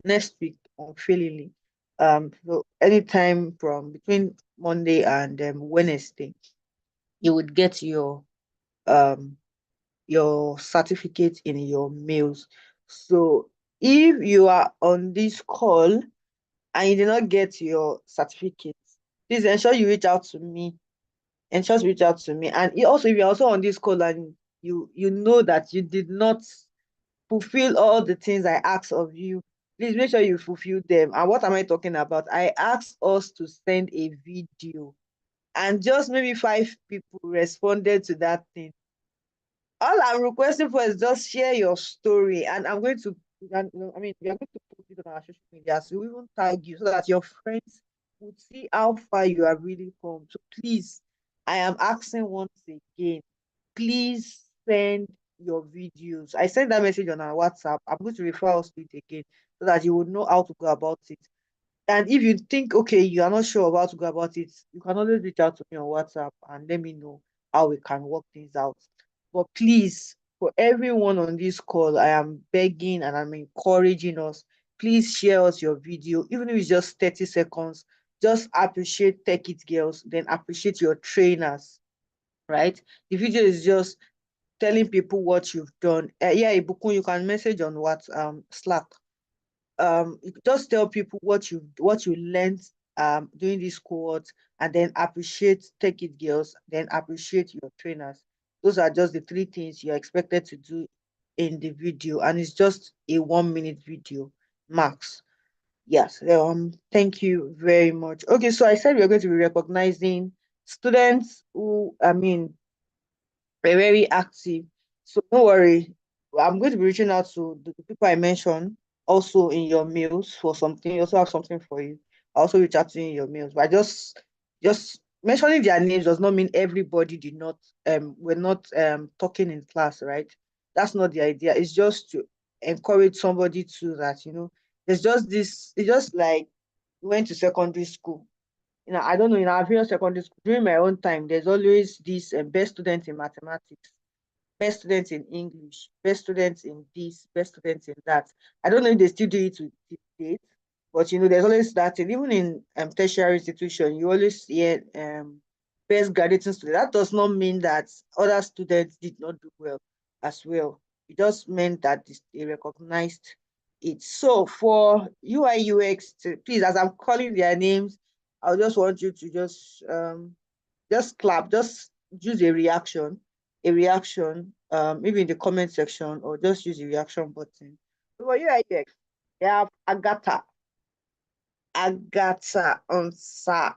Next week unfailingly. So anytime from between Monday and Wednesday, you would get your certificate in your mails. So if you are on this call and you did not get your certificate, please ensure you reach out to me. Ensure you reach out to me. And also, if you're also on this call and you know that you did not fulfill all the things I asked of you, please make sure you fulfill them. And what am I talking about? I asked us to send a video, and just maybe 5 people responded to that thing. All I'm requesting for is just share your story, and I'm going to, I mean, we are going to post it on our social media, so we will tag you so that your friends would see how far you have really come. So please, I am asking once again, please send your videos. I sent that message on our WhatsApp. I'm going to refer us to it again so that you would know how to go about it. And if you think, okay, you are not sure about to go about it, you can always reach out to me on WhatsApp and let me know how we can work things out. But please, for everyone on this call, I am begging and I'm encouraging us, please share us your video, even if it's just 30 seconds. Just appreciate Tech It Girls, then appreciate your trainers, right? The video is just telling people what you've done. Yeah, Ibukun, you can message on what Slack. You just tell people what you learned doing this cohort, and then appreciate Take It Girls, then appreciate your trainers. Those are just the 3 things you're expected to do in the video, and it's just a 1 minute video max. Yes, thank you very much. Okay, so I said we're going to be recognizing students who, I mean, very active. So don't worry. I'm going to be reaching out to the people I mentioned also in your mails for something. You also have something for you. I also reach out to you in your mails. But just mentioning their names does not mean everybody did not we're not talking in class, right? That's not the idea. It's just to encourage somebody to that, there's just this, it's just like we went to secondary school. I don't know, in our various secondary school, during my own time, there's always this best student in mathematics, best students in English, best students in this, best students in that. I don't know if they still do it to this date, but there's always that. And even in tertiary institution, you always hear best graduating student. That does not mean that other students did not do well as well. It just meant that they recognized it. So for UI UX, please, as I'm calling their names, I just want you to just clap, just use a reaction, maybe in the comment section, or just use the reaction button. So for UI UX, they have Agatha Onsa.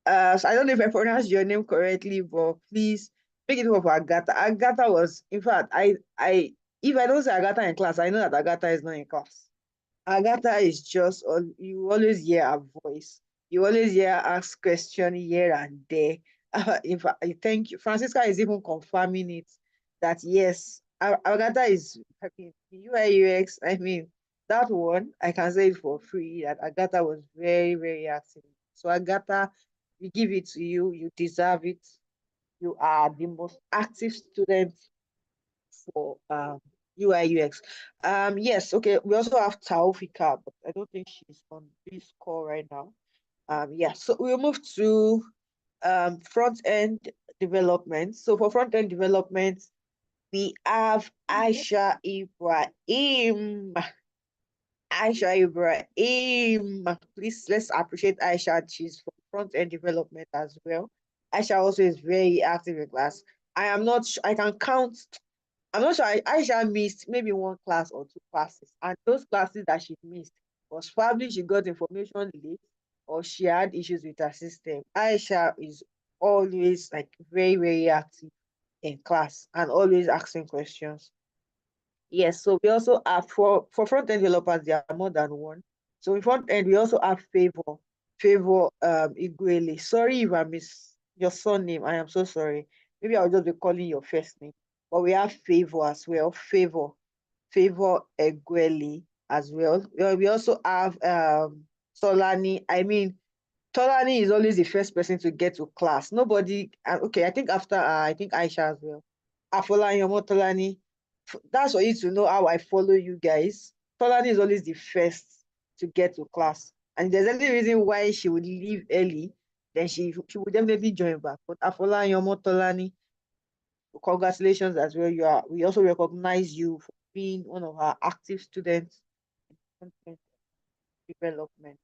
So I don't know if I pronounced your name correctly, but please make it up for Agatha. Agatha was, in fact, I if I don't say Agatha in class, I know that Agatha is not in class. Agatha is just, you always hear her voice. You always hear her ask question here and there. In fact, I thank you. Francisca is even confirming it that yes, Agatha is, I mean, UI UX, I mean, that one, I can say it for free that Agatha was very, very active. So Agatha, we give it to you. You deserve it. You are the most active student for UI UX. Yes, okay. We also have Taufika, but I don't think she's on this call right now. Yeah, so we'll move to front end development. So for front end development, we have Aisha Ibrahim. Aisha Ibrahim. Please let's appreciate Aisha. She's from front end development as well. Aisha also is very active in class. I am not I can count. I'm not sure. Aisha missed maybe 1 class or 2 classes, and those classes that she missed was probably she got information late or she had issues with her system. Aisha is always like very, very active in class and always asking questions. Yes, so we also have for front-end developers, there are more than one. So in front end, we also have Favor Iguele. Sorry if I miss your surname. I am so sorry. Maybe I'll just be calling your first name. But we have Favor as well. Favor Iguele as well. We also have Solani. I mean, Tolani is always the first person to get to class. Nobody, okay, I think after, I think Aisha as well. Afola Yomo Tolani, that's for you to know how I follow you guys. Tolani is always the first to get to class. And if there's any reason why she would leave early, then she would definitely join back. But Afola Yomo Tolani, congratulations as well. We also recognize you for being one of our active students in content development.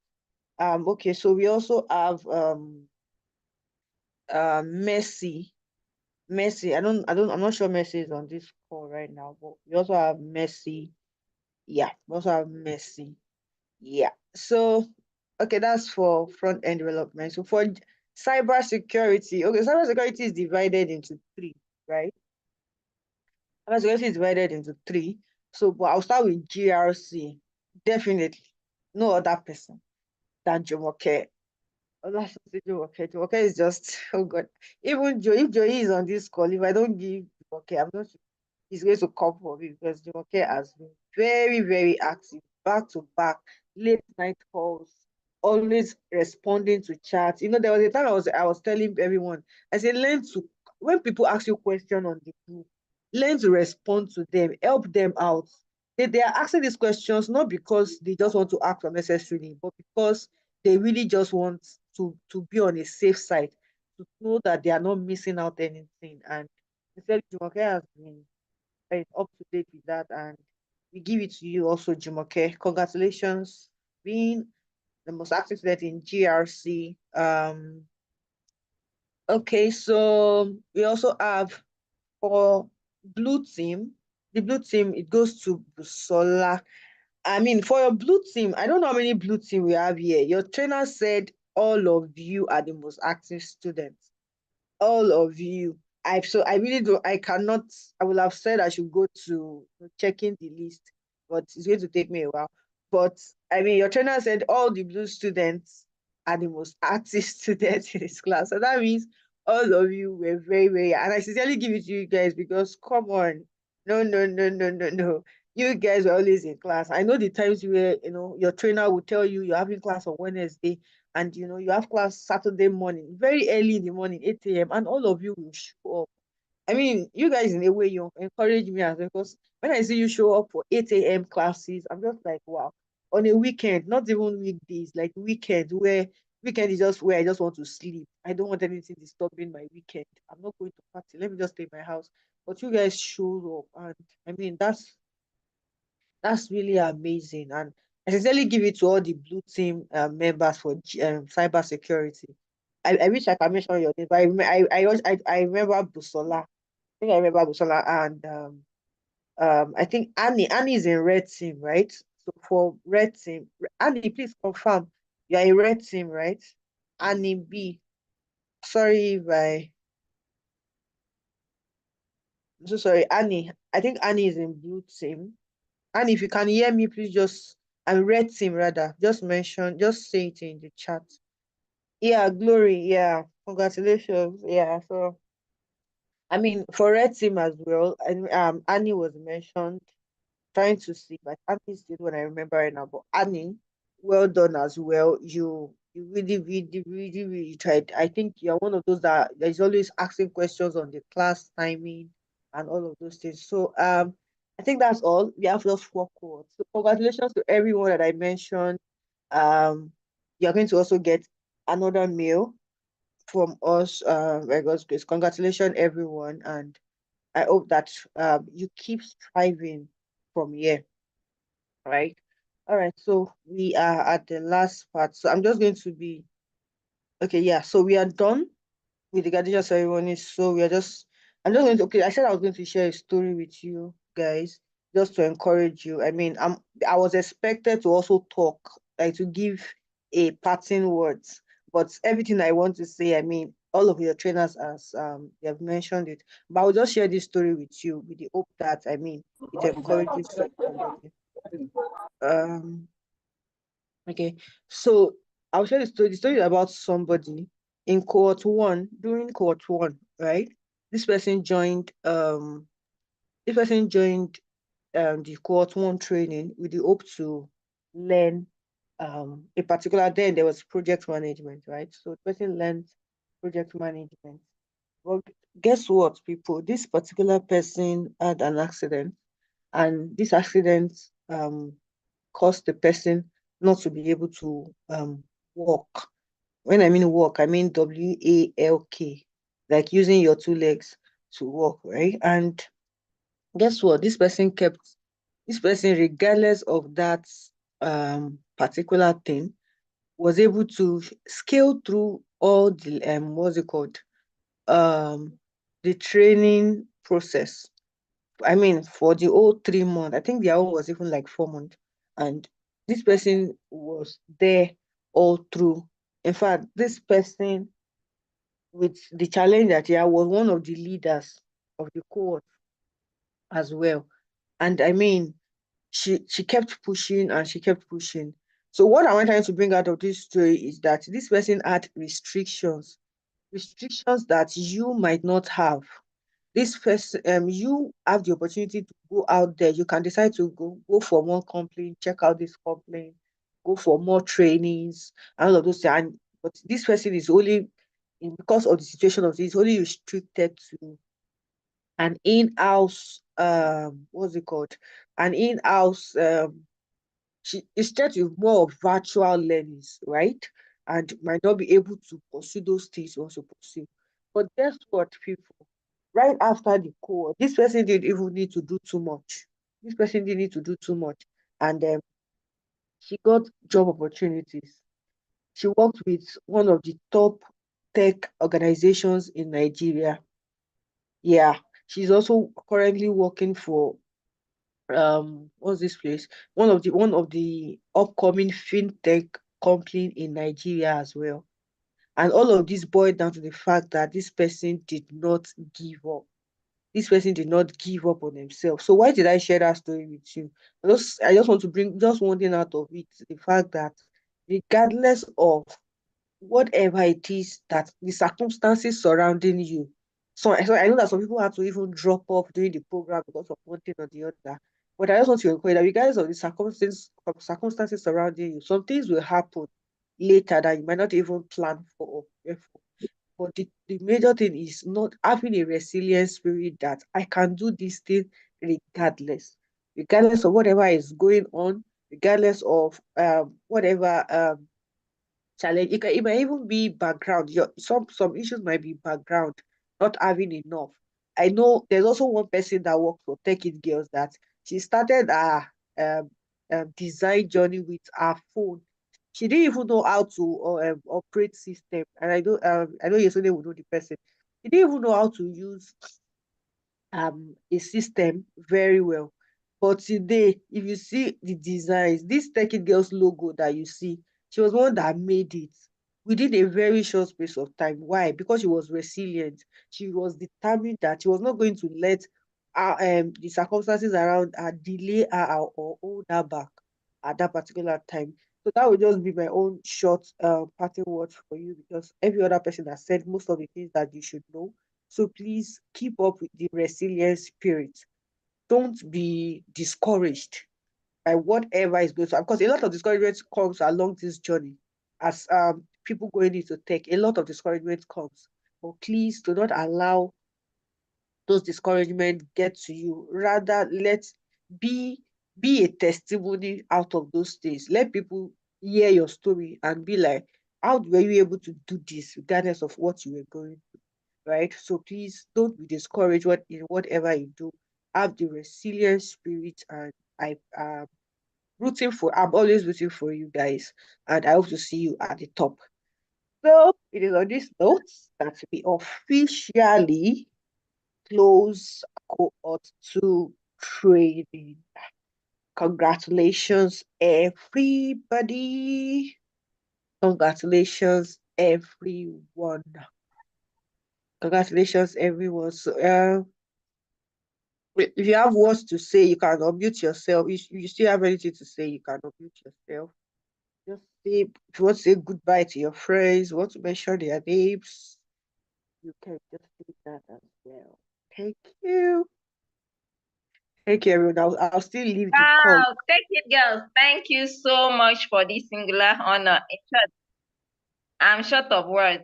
Okay, so we also have Messi. I'm not sure Messi is on this call right now, but we also have Messi. Yeah, we also have Messi. Yeah. So, okay, that's for front end development. So for cyber security, okay, cyber security is divided into three, right? Cyber security is divided into three. So, but I'll start with GRC. Definitely, no other person than Jumoke. Oh, that's not Jumoke. Jumoke is just, oh God. Even Joe, if Joey is on this call, if I don't give Jumoke, I'm not sure he's going to come for me because Jumoke has been very, very active, back to back, late night calls, always responding to chats. There was a time I was telling everyone, I said, learn to, when people ask you a question on the group, learn to respond to them, help them out. They are asking these questions not because they just want to act unnecessarily, but because they really just want to be on a safe side, to know that they are not missing out anything. And instead, Jumoke has been up to date with that, and we give it to you also, Jumoke. Congratulations, being the most active student in GRC. Okay, so we also have for blue team. The blue team, it goes to Busola. I mean, for your blue team, I don't know how many blue team we have here. Your trainer said all of you are the most active students. All of you. I really do. I cannot. I will have said I should go to checking the list, but it's going to take me a while. But I mean, your trainer said all the blue students are the most active students in this class, so that means all of you were very, very. And I sincerely give it to you guys because come on, no, no, no, no, no, no. You guys were always in class. I know the times where your trainer will tell you you're having class on Wednesday, and you have class Saturday morning, very early in the morning, 8 a.m., and all of you will show up. I mean, you guys in a way you encourage me as well, because when I see you show up for 8 a.m. classes, I'm just like, wow. On a weekend, not even weekdays, like weekend where weekend is just where I just want to sleep. I don't want anything disturbing my weekend. I'm not going to party. Let me just stay in my house. But you guys show up, and I mean that's really amazing. And I sincerely give it to all the blue team members for cyber security. I wish I could mention your name, but I remember Busola. I think I remember Busola, and I think Annie is in red team, right? So for red team, Annie, please confirm you're in red team, right? Annie B. Sorry if I'm so sorry, Annie. I think Annie is in blue team. And if you can hear me, please and red team rather, just say it in the chat. Yeah, Glory, yeah, congratulations. Yeah, so I mean, for red team as well, and Annie was mentioned, trying to see, but Annie still what I remember right now, but Annie, well done as well. You really, really, really, really tried. I think you're one of those that is always asking questions on the class timing and all of those things. So I think that's all. We have just 4 cohorts. So congratulations to everyone that I mentioned. Um you're going to also get another mail from us, by God's grace. Congratulations everyone, and I hope that you keep striving from here, right? All right, so we are at the last part. So I'm just going to be okay, yeah. So we are done with the graduation ceremony. So I'm just going to, okay, I said I was going to share a story with you guys just to encourage you. I mean, I was expected to also talk, like to give a parting words, but everything I want to say, I mean, all of your trainers as they have mentioned it, but I'll just share this story with you with the hope that, I mean, it encourages somebody. Um, okay, so I'll share the story. The story is about somebody in cohort one, during cohort one, right? This person joined this person joined the cohort one training with the hope to learn a particular, then there was project management, right? So the person learned project management. Well, guess what, people? This particular person had an accident, and this accident caused the person not to be able to walk. When I mean walk, I mean WALK, like using your 2 legs to walk, right? And guess what? This person, regardless of that particular thing, was able to scale through all the what's it called? The training process. I mean, for the whole 3 months, I think their own was even like 4 months. And this person was there all through. In fact, this person with the challenge that he had was one of the leaders of the cohort as well. And I mean, she kept pushing and she kept pushing. So what I want trying to bring out of this story is that this person had restrictions that you might not have. This person, you have the opportunity to go out there. You can decide to go for more complaint, check out this complaint, go for more trainings, and all of those things. But this person is only, because of the situation of this, only restricted to an in-house, what's it called? An in-house, instead of more of virtual learnings, right? And might not be able to pursue those things you want to pursue. But guess what, people? Right after the cohort, this person didn't even need to do too much. This person didn't need to do too much. And she got job opportunities. She worked with one of the top tech organizations in Nigeria. Yeah, she's also currently working for what's this place? One of the upcoming fintech company in Nigeria as well. And all of this boiled down to the fact that this person did not give up. This person did not give up on himself. So why did I share that story with you? I just want to bring just one thing out of it, the fact that regardless of whatever it is that the circumstances surrounding you. So I know that some people have to even drop off during the program because of one thing or the other. But I just want to encourage that regardless of the circumstances surrounding you, some things will happen later that you might not even plan for or prepare for. But the major thing is not having a resilient spirit that I can do this thing regardless of whatever is going on, regardless of whatever challenge. It might even be background. Some issues might be background, not having enough. I know there's also one person that works for Tech It Girls that she started a um, design journey with her phone. She didn't even know how to operate system, and I know yesterday would know the person. She didn't even know how to use a system very well. But today, if you see the designs, this Techie Girls logo that you see, she was one that made it within a very short space of time. Why? Because she was resilient. She was determined that she was not going to let the circumstances around her delay her or hold her back at that particular time. So that would just be my own short parting words for you, because every other person has said most of the things that you should know. So please keep up with the resilient spirit. Don't be discouraged by whatever is going on, because a lot of discouragement comes along this journey. As people going into tech, a lot of discouragement comes. But please do not allow those discouragement get to you. Rather, be be a testimony out of those things. Let people hear your story and be like, how were you able to do this regardless of what you were going through? Right? So please don't be discouraged in whatever you do. Have the resilient spirit, and I'm always rooting for you guys, and I hope to see you at the top. So it is on this note that we officially close cohort 2 training. Congratulations, everybody. Congratulations, everyone. Congratulations, everyone. So, if you have words to say, you can unmute yourself. If you still have anything to say, you can unmute yourself. Just say, if you want to say goodbye to your friends, want to mention their names, you can just do that as well. Thank you. Thank you, everyone. I'll still leave the call. Wow, Take It Girls, thank you so much for this singular honor. In short, I'm short of words.